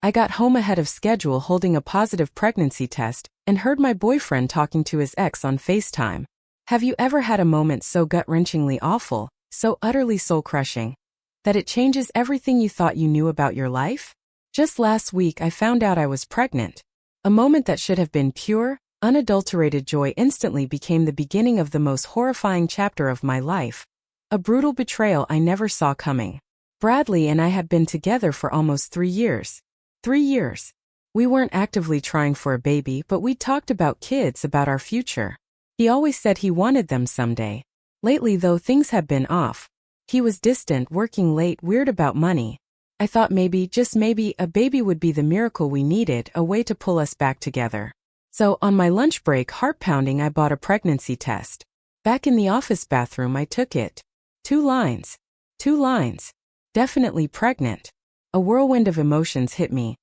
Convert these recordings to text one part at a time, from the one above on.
I got home ahead of schedule holding a positive pregnancy test and heard my boyfriend talking to his ex on FaceTime. Have you ever had a moment so gut-wrenchingly awful, so utterly soul-crushing, that it changes everything you thought you knew about your life? Just last week I found out I was pregnant. A moment that should have been pure, unadulterated joy instantly became the beginning of the most horrifying chapter of my life. A brutal betrayal I never saw coming. Bradley and I had been together for almost 3 years. 3 years. We weren't actively trying for a baby, but we talked about kids, about our future. He always said he wanted them someday. Lately, though, things had been off. He was distant, working late, weird about money. I thought maybe, just maybe, a baby would be the miracle we needed, a way to pull us back together. So, on my lunch break, heart-pounding, I bought a pregnancy test. Back in the office bathroom, I took it. 2 lines. 2 lines. Definitely pregnant. A whirlwind of emotions hit me.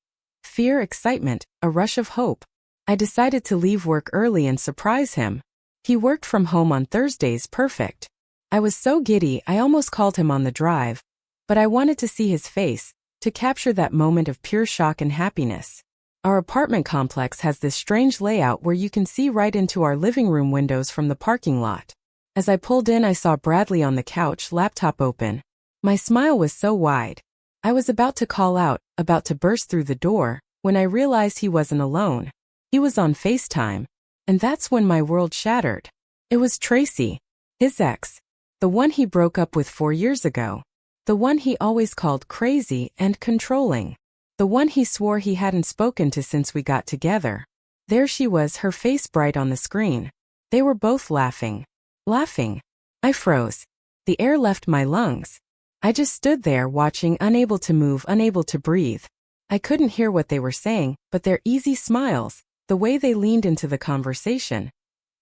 Fear, excitement, a rush of hope. I decided to leave work early and surprise him. He worked from home on Thursdays, perfect. I was so giddy I almost called him on the drive. But I wanted to see his face, to capture that moment of pure shock and happiness. Our apartment complex has this strange layout where you can see right into our living room windows from the parking lot. As I pulled in, I saw Bradley on the couch, laptop open. My smile was so wide. I was about to call out, about to burst through the door, when I realized he wasn't alone. He was on FaceTime. And that's when my world shattered. It was Tracy, his ex, the one he broke up with 4 years ago. The one he always called crazy and controlling. The one he swore he hadn't spoken to since we got together. There she was, her face bright on the screen. They were both laughing. Laughing. I froze. The air left my lungs. I just stood there watching, unable to move, unable to breathe. I couldn't hear what they were saying, but their easy smiles, the way they leaned into the conversation.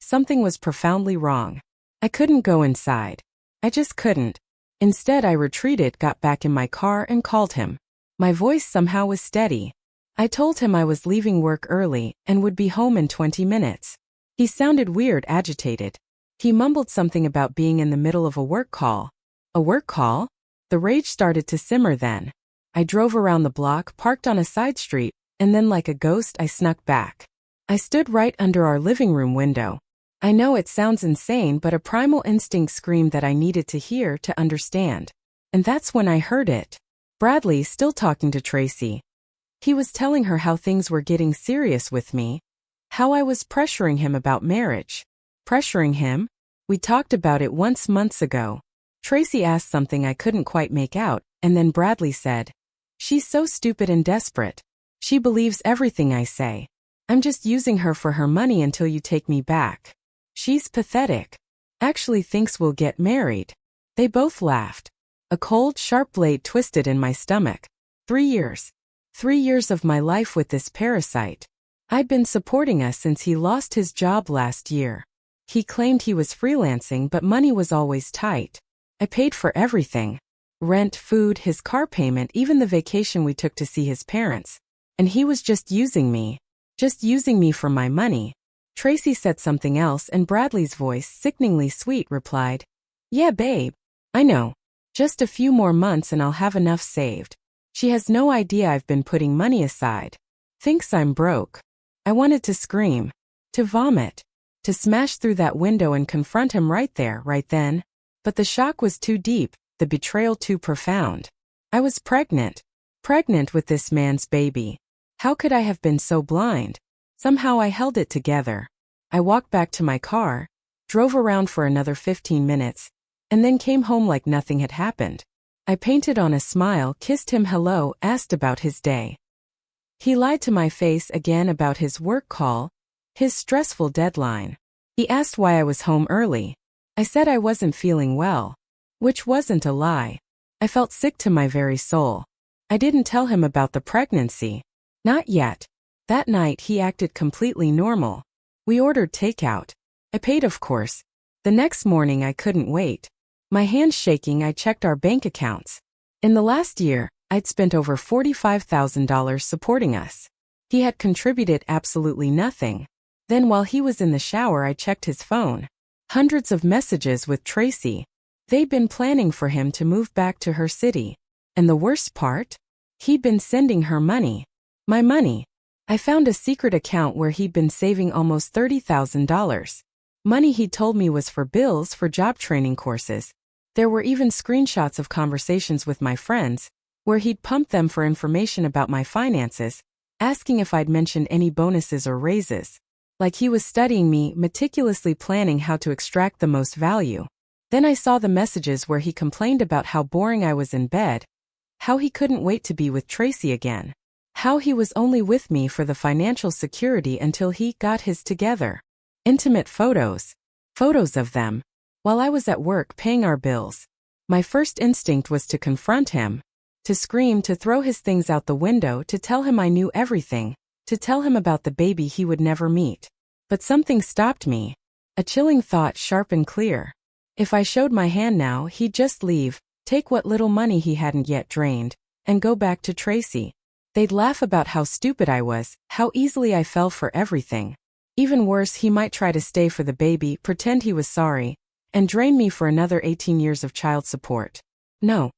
Something was profoundly wrong. I couldn't go inside. I just couldn't. Instead, I retreated, got back in my car, and called him. My voice somehow was steady. I told him I was leaving work early and would be home in 20 minutes. He sounded weird, agitated. He mumbled something about being in the middle of a work call. A work call? The rage started to simmer then. I drove around the block, parked on a side street, and then like a ghost I snuck back. I stood right under our living room window. I know it sounds insane, but a primal instinct screamed that I needed to hear to understand. And that's when I heard it. Bradley still talking to Tracy. He was telling her how things were getting serious with me. How I was pressuring him about marriage. Pressuring him? We talked about it once months ago. Tracy asked something I couldn't quite make out, and then Bradley said, "She's so stupid and desperate. She believes everything I say. I'm just using her for her money until you take me back. She's pathetic. Actually thinks we'll get married." They both laughed. A cold, sharp blade twisted in my stomach. 3 years. 3 years of my life with this parasite. I'd been supporting us since he lost his job last year. He claimed he was freelancing, but money was always tight. I paid for everything. Rent, food, his car payment, even the vacation we took to see his parents. And he was just using me. Just using me for my money. Tracy said something else, and Bradley's voice, sickeningly sweet, replied, "Yeah, babe. I know. Just a few more months and I'll have enough saved. She has no idea I've been putting money aside. Thinks I'm broke." I wanted to scream. To vomit. To smash through that window and confront him right there, right then. But the shock was too deep, the betrayal too profound. I was pregnant. Pregnant with this man's baby. How could I have been so blind? Somehow I held it together. I walked back to my car, drove around for another 15 minutes, and then came home like nothing had happened. I painted on a smile, kissed him hello, asked about his day. He lied to my face again about his work call, his stressful deadline. He asked why I was home early. I said I wasn't feeling well. Which wasn't a lie. I felt sick to my very soul. I didn't tell him about the pregnancy. Not yet. That night he acted completely normal. We ordered takeout. I paid, of course. The next morning I couldn't wait. My hands shaking, I checked our bank accounts. In the last year, I'd spent over $45,000 supporting us. He had contributed absolutely nothing. Then while he was in the shower, I checked his phone. Hundreds of messages with Tracy. They'd been planning for him to move back to her city. And the worst part? He'd been sending her money. My money. I found a secret account where he'd been saving almost $30,000. Money he'd told me was for bills for job training courses. There were even screenshots of conversations with my friends, where he'd pumped them for information about my finances, asking if I'd mentioned any bonuses or raises. Like he was studying me, meticulously planning how to extract the most value. Then I saw the messages where he complained about how boring I was in bed, how he couldn't wait to be with Tracy again, how he was only with me for the financial security until he got his together. Intimate photos. Photos of them, while I was at work paying our bills. My first instinct was to confront him, to scream, to throw his things out the window, to tell him I knew everything, to tell him about the baby he would never meet. But something stopped me. A chilling thought, sharp and clear. If I showed my hand now, he'd just leave, take what little money he hadn't yet drained, and go back to Tracy. They'd laugh about how stupid I was, how easily I fell for everything. Even worse, he might try to stay for the baby, pretend he was sorry, and drain me for another 18 years of child support. No.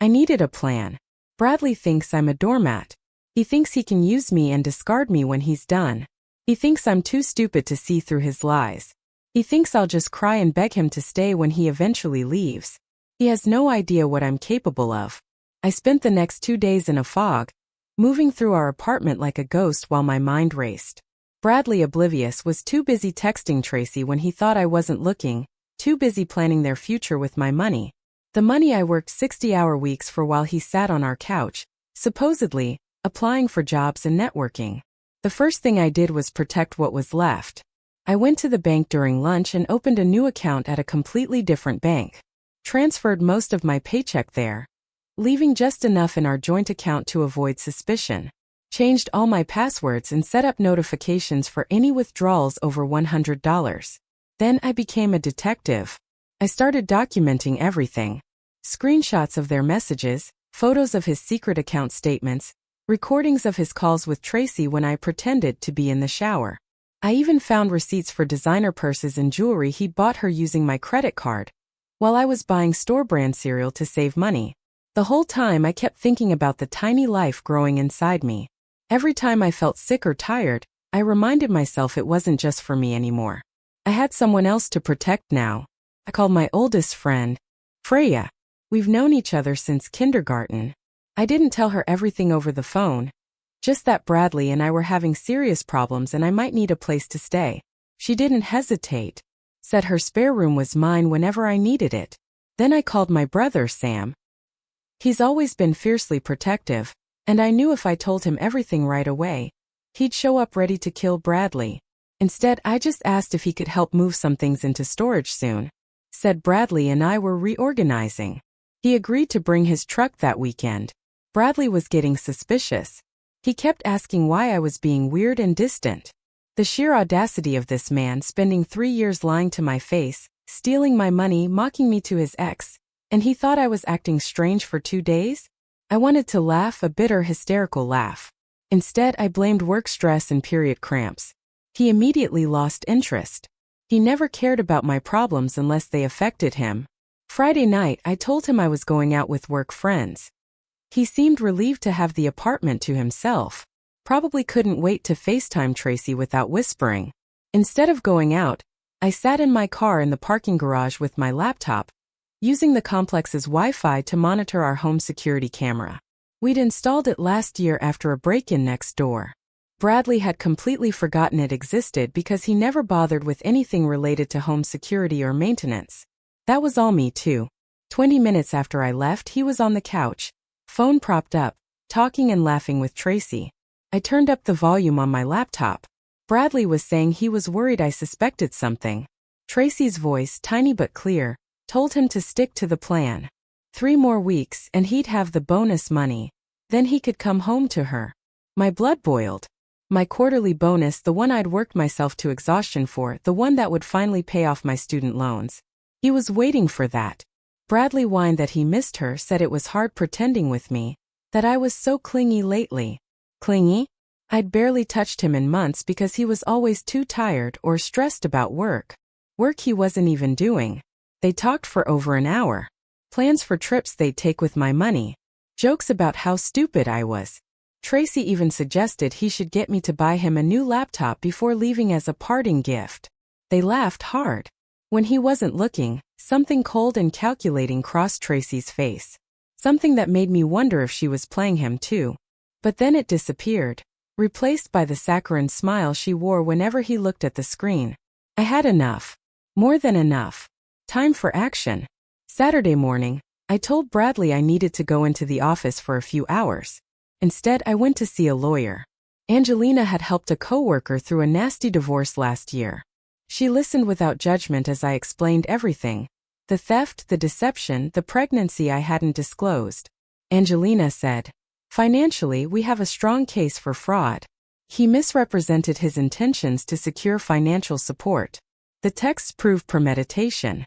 I needed a plan. Bradley thinks I'm a doormat. He thinks he can use me and discard me when he's done. He thinks I'm too stupid to see through his lies. He thinks I'll just cry and beg him to stay when he eventually leaves. He has no idea what I'm capable of. I spent the next 2 days in a fog, moving through our apartment like a ghost while my mind raced. Bradley, oblivious, was too busy texting Tracy when he thought I wasn't looking, too busy planning their future with my money. The money I worked 60-hour weeks for while he sat on our couch, supposedly applying for jobs and networking. The first thing I did was protect what was left. I went to the bank during lunch and opened a new account at a completely different bank. Transferred most of my paycheck there, leaving just enough in our joint account to avoid suspicion. Changed all my passwords and set up notifications for any withdrawals over $100. Then I became a detective. I started documenting everything. Screenshots of their messages, photos of his secret account statements, recordings of his calls with Tracy when I pretended to be in the shower. I even found receipts for designer purses and jewelry he bought her using my credit card, while I was buying store-brand cereal to save money. The whole time I kept thinking about the tiny life growing inside me. Every time I felt sick or tired, I reminded myself it wasn't just for me anymore. I had someone else to protect now. I called my oldest friend, Freya. We've known each other since kindergarten. I didn't tell her everything over the phone, just that Bradley and I were having serious problems and I might need a place to stay. She didn't hesitate. Said her spare room was mine whenever I needed it. Then I called my brother Sam. He's always been fiercely protective, and I knew if I told him everything right away, he'd show up ready to kill Bradley. Instead, I just asked if he could help move some things into storage soon. Said Bradley and I were reorganizing. He agreed to bring his truck that weekend. Bradley was getting suspicious. He kept asking why I was being weird and distant. The sheer audacity of this man, spending 3 years lying to my face, stealing my money, mocking me to his ex, and he thought I was acting strange for 2 days? I wanted to laugh, a bitter, hysterical laugh. Instead, I blamed work stress and period cramps. He immediately lost interest. He never cared about my problems unless they affected him. Friday night, I told him I was going out with work friends. He seemed relieved to have the apartment to himself. Probably couldn't wait to FaceTime Tracy without whispering. Instead of going out, I sat in my car in the parking garage with my laptop, using the complex's Wi-Fi to monitor our home security camera. We'd installed it last year after a break-in next door. Bradley had completely forgotten it existed because he never bothered with anything related to home security or maintenance. That was all me too. 20 minutes after I left, he was on the couch, phone propped up, talking and laughing with Tracy. I turned up the volume on my laptop. Bradley was saying he was worried I suspected something. Tracy's voice, tiny but clear, told him to stick to the plan. 3 more weeks and he'd have the bonus money. Then he could come home to her. My blood boiled. My quarterly bonus, the one I'd worked myself to exhaustion for, the one that would finally pay off my student loans. He was waiting for that. Bradley whined that he missed her, said it was hard pretending with me, that I was so clingy lately. Clingy? I'd barely touched him in months because he was always too tired or stressed about work. Work he wasn't even doing. They talked for over an hour. Plans for trips they'd take with my money. Jokes about how stupid I was. Tracy even suggested he should get me to buy him a new laptop before leaving as a parting gift. They laughed hard. When he wasn't looking, something cold and calculating crossed Tracy's face. Something that made me wonder if she was playing him too. But then it disappeared, replaced by the saccharine smile she wore whenever he looked at the screen. I had enough. More than enough. Time for action. Saturday morning, I told Bradley I needed to go into the office for a few hours. Instead, I went to see a lawyer. Angelina had helped a coworker through a nasty divorce last year. She listened without judgment as I explained everything. The theft, the deception, the pregnancy I hadn't disclosed. Angelina said, "Financially, we have a strong case for fraud. He misrepresented his intentions to secure financial support. The texts proved premeditation."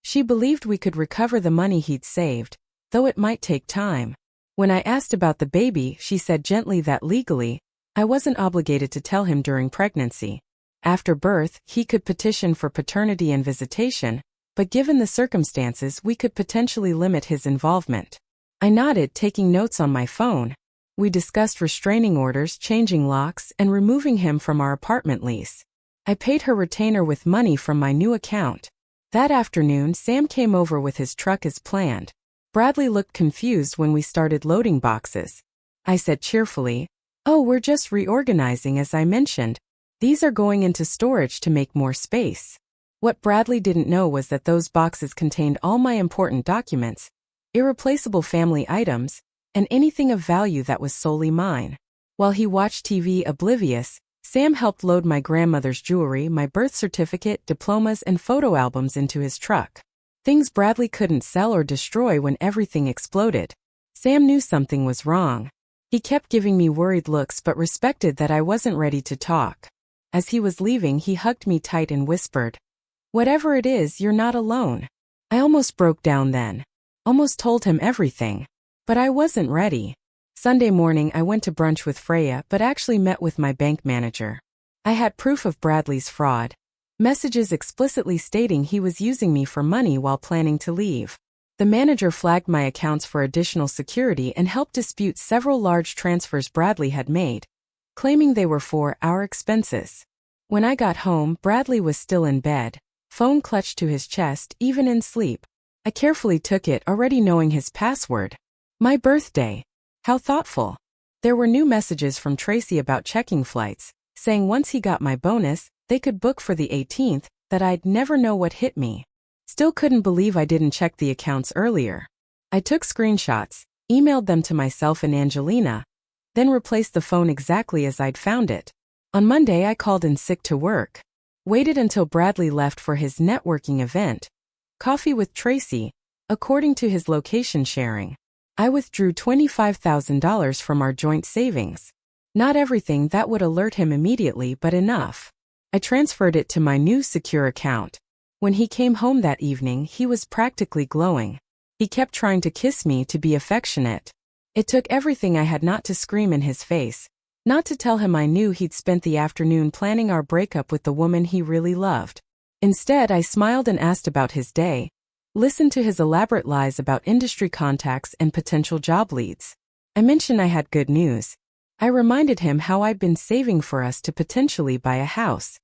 She believed we could recover the money he'd saved, though it might take time. When I asked about the baby, she said gently that legally, I wasn't obligated to tell him during pregnancy. After birth, he could petition for paternity and visitation, but given the circumstances, we could potentially limit his involvement. I nodded, taking notes on my phone. We discussed restraining orders, changing locks, and removing him from our apartment lease. I paid her retainer with money from my new account. That afternoon, Sam came over with his truck as planned. Bradley looked confused when we started loading boxes. I said cheerfully, "Oh, we're just reorganizing as I mentioned. These are going into storage to make more space." What Bradley didn't know was that those boxes contained all my important documents, irreplaceable family items, and anything of value that was solely mine. While he watched TV oblivious, Sam helped load my grandmother's jewelry, my birth certificate, diplomas, and photo albums into his truck. Things Bradley couldn't sell or destroy when everything exploded. Sam knew something was wrong. He kept giving me worried looks but respected that I wasn't ready to talk. As he was leaving, he hugged me tight and whispered, "Whatever it is, you're not alone." I almost broke down then. Almost told him everything. But I wasn't ready. Sunday morning I went to brunch with Freya but actually met with my bank manager. I had proof of Bradley's fraud. Messages explicitly stating he was using me for money while planning to leave. The manager flagged my accounts for additional security and helped dispute several large transfers Bradley had made, claiming they were for our expenses. When I got home, Bradley was still in bed, phone clutched to his chest, even in sleep. I carefully took it, already knowing his password. My birthday. How thoughtful. There were new messages from Tracy about checking flights, saying once he got my bonus, they could book for the 18th, that I'd never know what hit me. Still couldn't believe I didn't check the accounts earlier. I took screenshots, emailed them to myself and Angelina, then replaced the phone exactly as I'd found it. On Monday I called in sick to work. Waited until Bradley left for his networking event. Coffee with Tracy, according to his location sharing. I withdrew $25,000 from our joint savings. Not everything that would alert him immediately, but enough. I transferred it to my new secure account. When he came home that evening, he was practically glowing. He kept trying to kiss me, to be affectionate. It took everything I had not to scream in his face, not to tell him I knew he'd spent the afternoon planning our breakup with the woman he really loved. Instead, I smiled and asked about his day, listened to his elaborate lies about industry contacts and potential job leads. I mentioned I had good news. I reminded him how I'd been saving for us to potentially buy a house.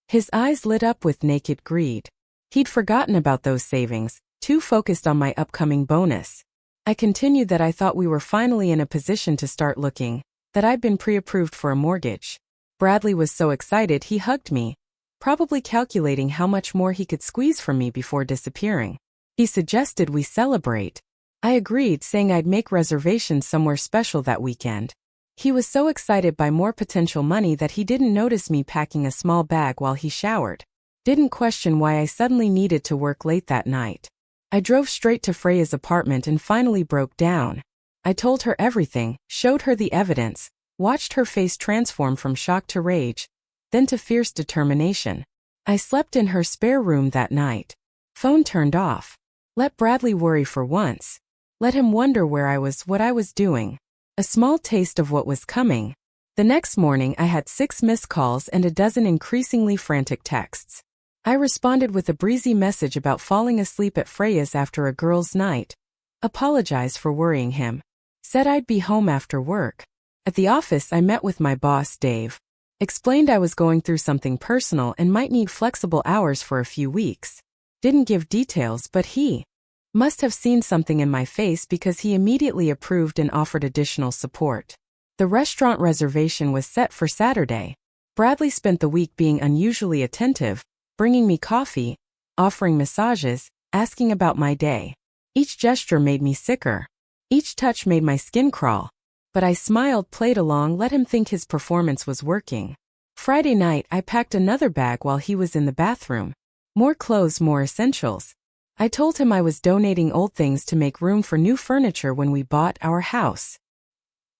His eyes lit up with naked greed. He'd forgotten about those savings, too focused on my upcoming bonus. I continued that I thought we were finally in a position to start looking, that I'd been pre-approved for a mortgage. Bradley was so excited he hugged me, probably calculating how much more he could squeeze from me before disappearing. He suggested we celebrate. I agreed, saying I'd make reservations somewhere special that weekend. He was so excited by more potential money that he didn't notice me packing a small bag while he showered. Didn't question why I suddenly needed to work late that night. I drove straight to Freya's apartment and finally broke down. I told her everything, showed her the evidence, watched her face transform from shock to rage, then to fierce determination. I slept in her spare room that night. Phone turned off. Let Bradley worry for once. Let him wonder where I was, what I was doing. A small taste of what was coming. The next morning I had 6 missed calls and a dozen increasingly frantic texts. I responded with a breezy message about falling asleep at Freya's after a girls' night. Apologized for worrying him. Said I'd be home after work. At the office, I met with my boss, Dave. Explained I was going through something personal and might need flexible hours for a few weeks. Didn't give details, but he must have seen something in my face because he immediately approved and offered additional support. The restaurant reservation was set for Saturday. Bradley spent the week being unusually attentive, bringing me coffee, offering massages, asking about my day. Each gesture made me sicker. Each touch made my skin crawl. But I smiled, played along, let him think his performance was working. Friday night, I packed another bag while he was in the bathroom. More clothes, more essentials. I told him I was donating old things to make room for new furniture when we bought our house.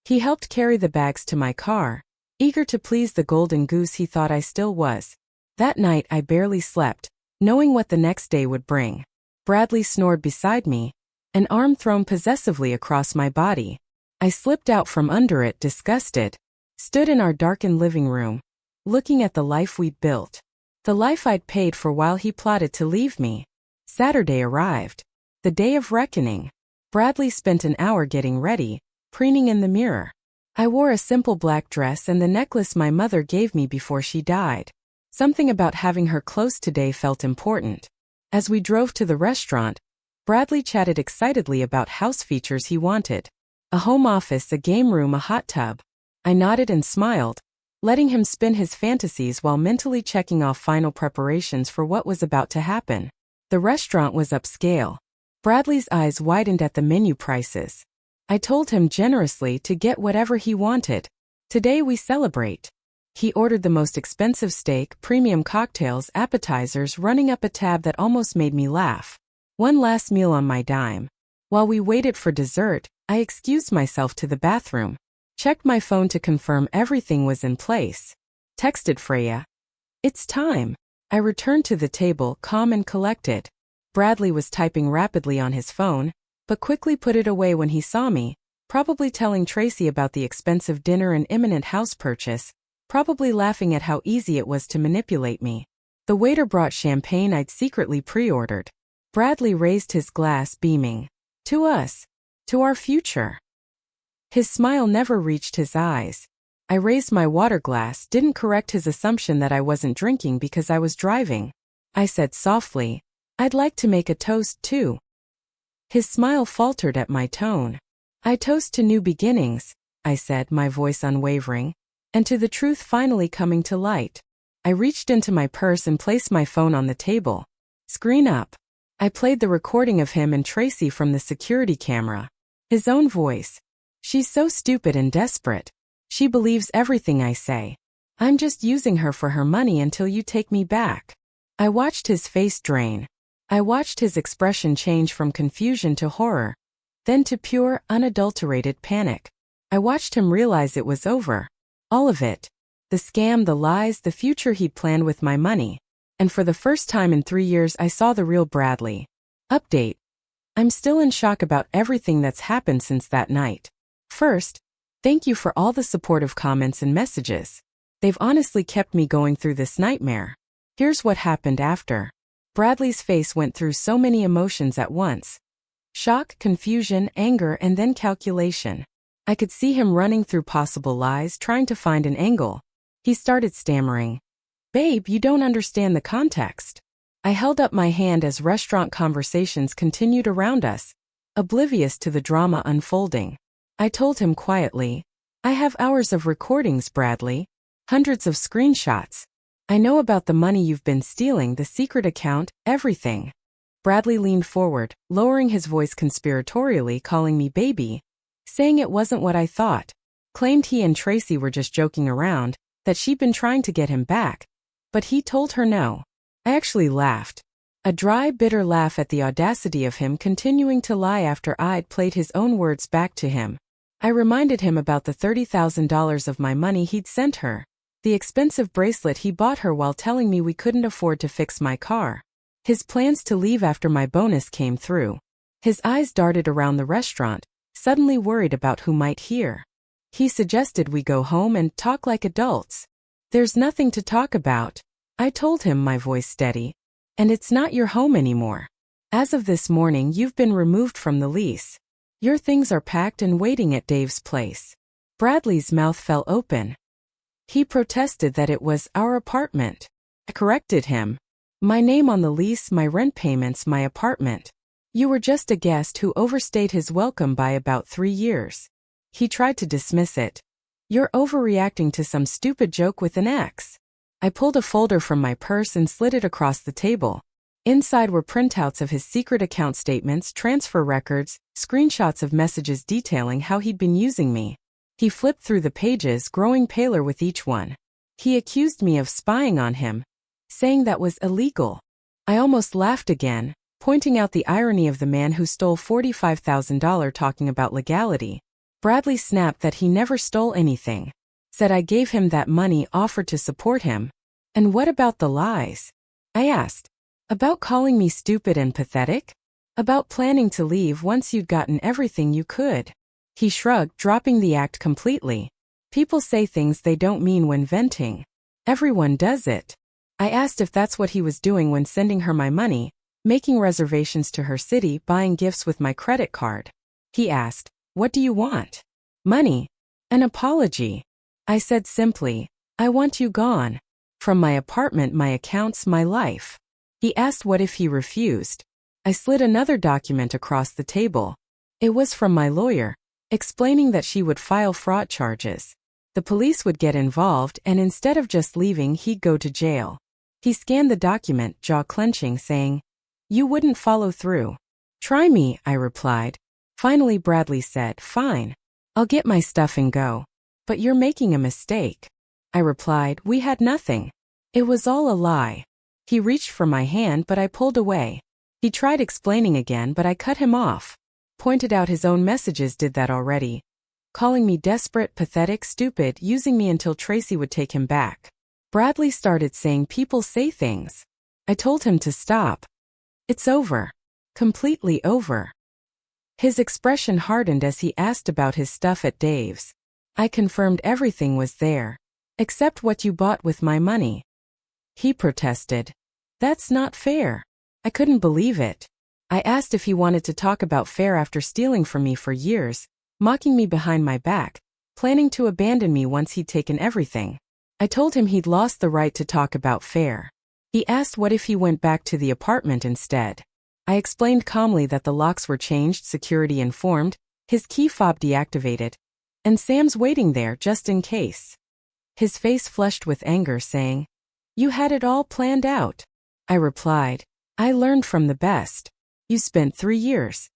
He helped carry the bags to my car, eager to please the golden goose he thought I still was. That night I barely slept, knowing what the next day would bring. Bradley snored beside me, an arm thrown possessively across my body. I slipped out from under it, disgusted, stood in our darkened living room, looking at the life we'd built. The life I'd paid for while he plotted to leave me. Saturday arrived. The day of reckoning. Bradley spent an hour getting ready, preening in the mirror. I wore a simple black dress and the necklace my mother gave me before she died. Something about having her close today felt important. As we drove to the restaurant, Bradley chatted excitedly about house features he wanted. A home office, a game room, a hot tub. I nodded and smiled, letting him spin his fantasies while mentally checking off final preparations for what was about to happen. The restaurant was upscale. Bradley's eyes widened at the menu prices. I told him generously to get whatever he wanted. Today we celebrate. He ordered the most expensive steak, premium cocktails, appetizers, running up a tab that almost made me laugh. One last meal on my dime. While we waited for dessert, I excused myself to the bathroom. Checked my phone to confirm everything was in place. Texted Freya. It's time. I returned to the table, calm and collected. Bradley was typing rapidly on his phone, but quickly put it away when he saw me, probably telling Tracy about the expensive dinner and imminent house purchase, probably laughing at how easy it was to manipulate me. The waiter brought champagne I'd secretly pre-ordered. Bradley raised his glass, beaming. To us. To our future. His smile never reached his eyes. I raised my water glass, didn't correct his assumption that I wasn't drinking because I was driving. I said softly, I'd like to make a toast too. His smile faltered at my tone. I toast to new beginnings, I said, my voice unwavering, and to the truth finally coming to light. I reached into my purse and placed my phone on the table. Screen up. I played the recording of him and Tracy from the security camera. His own voice. She's so stupid and desperate. She believes everything I say. I'm just using her for her money until you take me back. I watched his face drain. I watched his expression change from confusion to horror, then to pure, unadulterated panic. I watched him realize it was over. All of it. The scam, the lies, the future he'd planned with my money. And for the first time in 3 years I saw the real Bradley. Update. I'm still in shock about everything that's happened since that night. First, thank you for all the supportive comments and messages. They've honestly kept me going through this nightmare. Here's what happened after. Bradley's face went through so many emotions at once. Shock, confusion, anger, and then calculation. I could see him running through possible lies, trying to find an angle. He started stammering. Babe, you don't understand the context. I held up my hand as restaurant conversations continued around us, oblivious to the drama unfolding. I told him quietly, I have hours of recordings, Bradley. Hundreds of screenshots. I know about the money you've been stealing, the secret account, everything. Bradley leaned forward, lowering his voice conspiratorially, calling me baby, saying it wasn't what I thought. Claimed he and Tracy were just joking around, that she'd been trying to get him back. But he told her no. I actually laughed. A dry, bitter laugh at the audacity of him continuing to lie after I'd played his own words back to him. I reminded him about the $30,000 of my money he'd sent her. The expensive bracelet he bought her while telling me we couldn't afford to fix my car. His plans to leave after my bonus came through. His eyes darted around the restaurant, suddenly worried about who might hear. He suggested we go home and talk like adults. There's nothing to talk about, I told him, my voice steady. And it's not your home anymore. As of this morning, you've been removed from the lease. Your things are packed and waiting at Dave's place. Bradley's mouth fell open. He protested that it was our apartment. I corrected him. My name on the lease, my rent payments, my apartment. You were just a guest who overstayed his welcome by about 3 years. He tried to dismiss it. You're overreacting to some stupid joke with an ex. I pulled a folder from my purse and slid it across the table. Inside were printouts of his secret account statements, transfer records, screenshots of messages detailing how he'd been using me. He flipped through the pages, growing paler with each one. He accused me of spying on him, saying that was illegal. I almost laughed again, pointing out the irony of the man who stole $45,000 talking about legality. Bradley snapped that he never stole anything. Said I gave him that money, offered to support him. And what about the lies? I asked. About calling me stupid and pathetic? About planning to leave once you'd gotten everything you could? He shrugged, dropping the act completely. People say things they don't mean when venting. Everyone does it. I asked if that's what he was doing when sending her my money, making reservations to her city, buying gifts with my credit card. He asked, "What do you want?" "Money. An apology." I said simply, "I want you gone. From my apartment, my accounts, my life." He asked what if he refused. I slid another document across the table. It was from my lawyer, explaining that she would file fraud charges. The police would get involved, and instead of just leaving, he'd go to jail. He scanned the document, jaw clenching, saying, "You wouldn't follow through." "Try me," I replied. Finally, Bradley said, "Fine. I'll get my stuff and go." "But you're making a mistake." I replied, "We had nothing. It was all a lie." He reached for my hand, but I pulled away. He tried explaining again, but I cut him off. Pointed out his own messages did that already. Calling me desperate, pathetic, stupid, using me until Tracy would take him back. Bradley started saying people say things. I told him to stop. It's over. Completely over. His expression hardened as he asked about his stuff at Dave's. I confirmed everything was there. Except what you bought with my money. He protested. That's not fair. I couldn't believe it. I asked if he wanted to talk about fair after stealing from me for years, mocking me behind my back, planning to abandon me once he'd taken everything. I told him he'd lost the right to talk about fair. He asked what if he went back to the apartment instead. I explained calmly that the locks were changed, security informed, his key fob deactivated, and Sam's waiting there just in case. His face flushed with anger, saying, "You had it all planned out." I replied, "I learned from the best. You spent 3 years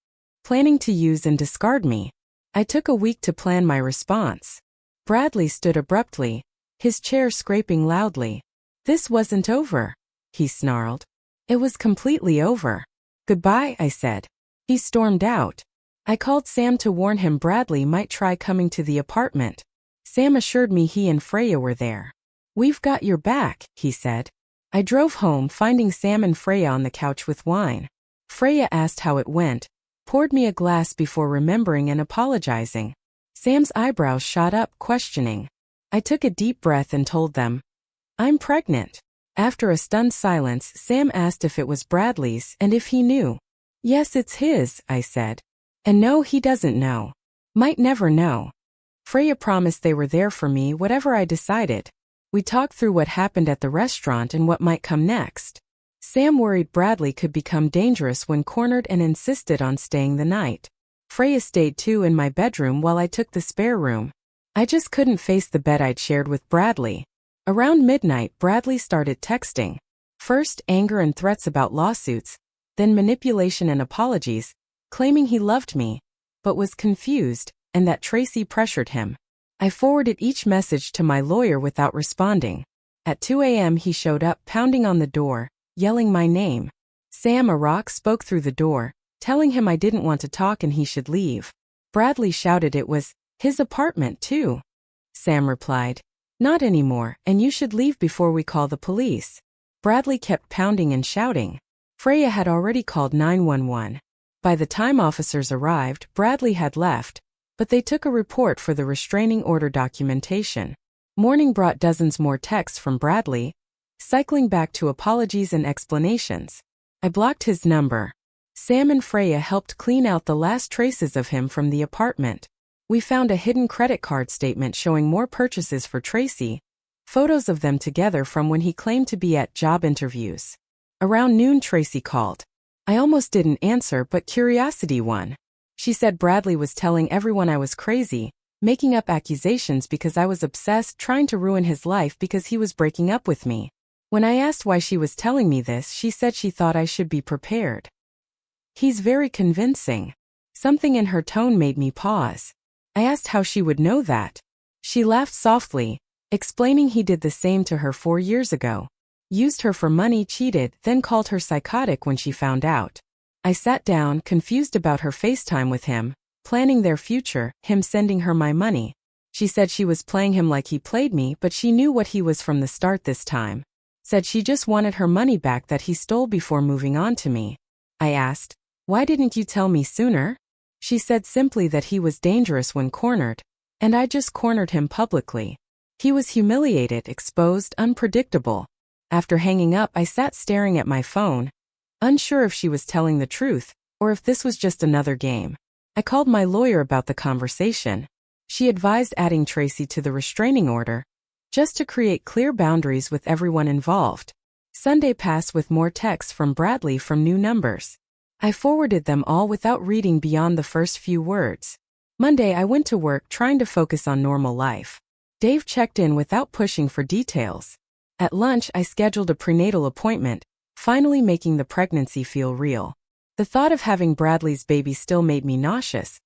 planning to use and discard me." I took a week to plan my response. Bradley stood abruptly, his chair scraping loudly. "This wasn't over," he snarled. "It was completely over." "Goodbye," I said. He stormed out. I called Sam to warn him Bradley might try coming to the apartment. Sam assured me he and Freya were there. "We've got your back," he said. I drove home, finding Sam and Freya on the couch with wine. Freya asked how it went, poured me a glass before remembering and apologizing. Sam's eyebrows shot up, questioning. I took a deep breath and told them, "I'm pregnant." After a stunned silence, Sam asked if it was Bradley's and if he knew. "Yes, it's his," I said. "And no, he doesn't know. Might never know." Freya promised they were there for me whatever I decided. We talked through what happened at the restaurant and what might come next. Sam worried Bradley could become dangerous when cornered and insisted on staying the night. Freya stayed too in my bedroom while I took the spare room. I just couldn't face the bed I'd shared with Bradley. Around midnight, Bradley started texting. First, anger and threats about lawsuits, then manipulation and apologies, claiming he loved me, but was confused, and that Tracy pressured him. I forwarded each message to my lawyer without responding. At 2 a.m. he showed up, pounding on the door, yelling my name. Sam, a rock, spoke through the door, telling him I didn't want to talk and he should leave. Bradley shouted it was his apartment too. Sam replied, "Not anymore, and you should leave before we call the police." Bradley kept pounding and shouting. Freya had already called 911. By the time officers arrived, Bradley had left, but they took a report for the restraining order documentation. Morning brought dozens more texts from Bradley, cycling back to apologies and explanations. I blocked his number. Sam and Freya helped clean out the last traces of him from the apartment. We found a hidden credit card statement showing more purchases for Tracy, photos of them together from when he claimed to be at job interviews. Around noon, Tracy called. I almost didn't answer, but curiosity won. She said Bradley was telling everyone I was crazy, making up accusations because I was obsessed, trying to ruin his life because he was breaking up with me. When I asked why she was telling me this, she said she thought I should be prepared. He's very convincing. Something in her tone made me pause. I asked how she would know that. She laughed softly, explaining he did the same to her 4 years ago. Used her for money, cheated, then called her psychotic when she found out. I sat down, confused about her FaceTime with him, planning their future, him sending her my money. She said she was playing him like he played me, but she knew what he was from the start this time. Said she just wanted her money back that he stole before moving on to me. I asked, why didn't you tell me sooner? She said simply that he was dangerous when cornered, and I just cornered him publicly. He was humiliated, exposed, unpredictable. After hanging up, I sat staring at my phone, unsure if she was telling the truth, or if this was just another game. I called my lawyer about the conversation. She advised adding Tracy to the restraining order, just to create clear boundaries with everyone involved. Sunday passed with more texts from Bradley from new numbers. I forwarded them all without reading beyond the first few words. Monday, I went to work trying to focus on normal life. Dave checked in without pushing for details. At lunch, I scheduled a prenatal appointment, finally making the pregnancy feel real. The thought of having Bradley's baby still made me nauseous,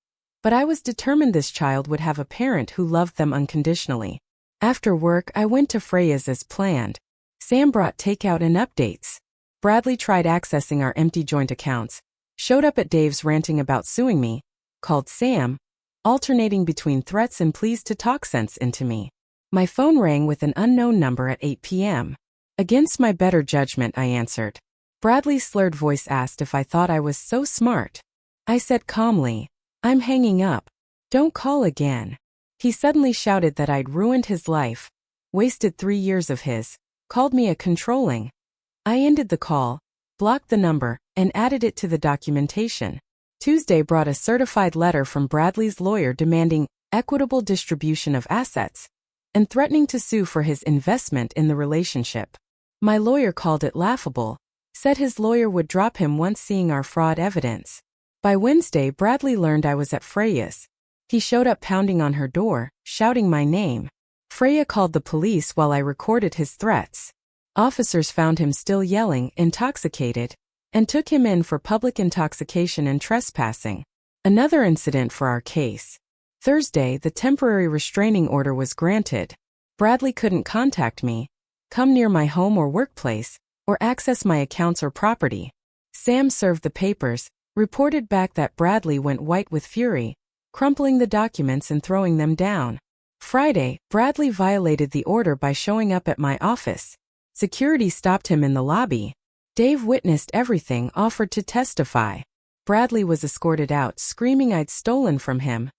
but I was determined this child would have a parent who loved them unconditionally. After work, I went to Freya's as planned. Sam brought takeout and updates. Bradley tried accessing our empty joint accounts, showed up at Dave's ranting about suing me, called Sam, alternating between threats and pleas to talk sense into me. My phone rang with an unknown number at 8 p.m. Against my better judgment, I answered. Bradley's slurred voice asked if I thought I was so smart. I said calmly, I'm hanging up. Don't call again. He suddenly shouted that I'd ruined his life, wasted 3 years of his, called me a controlling. I ended the call, blocked the number, and added it to the documentation. Tuesday brought a certified letter from Bradley's lawyer demanding equitable distribution of assets and threatening to sue for his investment in the relationship. My lawyer called it laughable, said his lawyer would drop him once seeing our fraud evidence. By Wednesday, Bradley learned I was at Freya's. He showed up pounding on her door, shouting my name. Freya called the police while I recorded his threats. Officers found him still yelling, intoxicated, and took him in for public intoxication and trespassing. Another incident for our case. Thursday, the temporary restraining order was granted. Bradley couldn't contact me, come near my home or workplace, or access my accounts or property. Sam served the papers, reported back that Bradley went white with fury, crumpling the documents and throwing them down. Friday, Bradley violated the order by showing up at my office. Security stopped him in the lobby. Dave witnessed everything, offered to testify. Bradley was escorted out, screaming I'd stolen from him,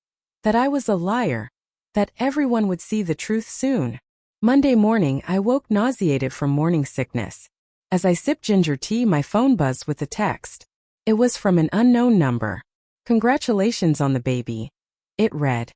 that I was a liar, that everyone would see the truth soon. Monday morning, I woke nauseated from morning sickness. As I sipped ginger tea, my phone buzzed with a text. It was from an unknown number. Congratulations on the baby. It read,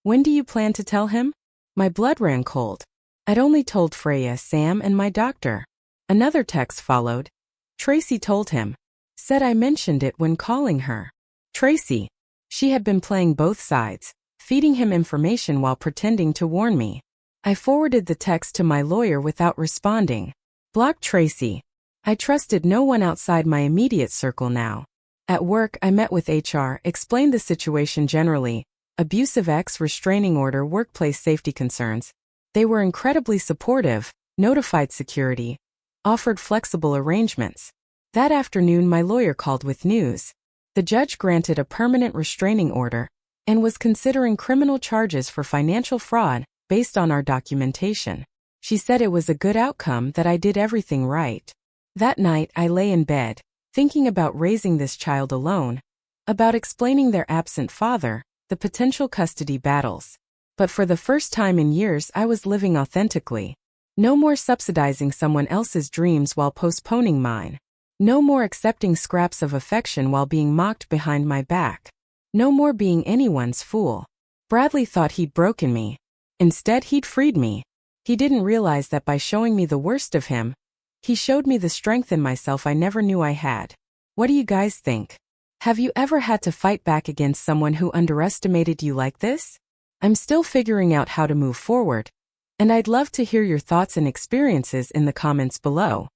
when do you plan to tell him? My blood ran cold. I'd only told Freya, Sam, and my doctor. Another text followed. Tracy told him. Said I mentioned it when calling her. Tracy. She had been playing both sides, feeding him information while pretending to warn me. I forwarded the text to my lawyer without responding. Blocked Tracy. I trusted no one outside my immediate circle now. At work, I met with HR, explained the situation generally, abusive ex, restraining order, workplace safety concerns. They were incredibly supportive, notified security, offered flexible arrangements. That afternoon, my lawyer called with news. The judge granted a permanent restraining order and was considering criminal charges for financial fraud based on our documentation. She said it was a good outcome, that I did everything right. That night, I lay in bed, thinking about raising this child alone, about explaining their absent father, the potential custody battles. But for the first time in years, I was living authentically. No more subsidizing someone else's dreams while postponing mine. No more accepting scraps of affection while being mocked behind my back. No more being anyone's fool. Bradley thought he'd broken me. Instead, he'd freed me. He didn't realize that by showing me the worst of him, he showed me the strength in myself I never knew I had. What do you guys think? Have you ever had to fight back against someone who underestimated you like this? I'm still figuring out how to move forward, and I'd love to hear your thoughts and experiences in the comments below.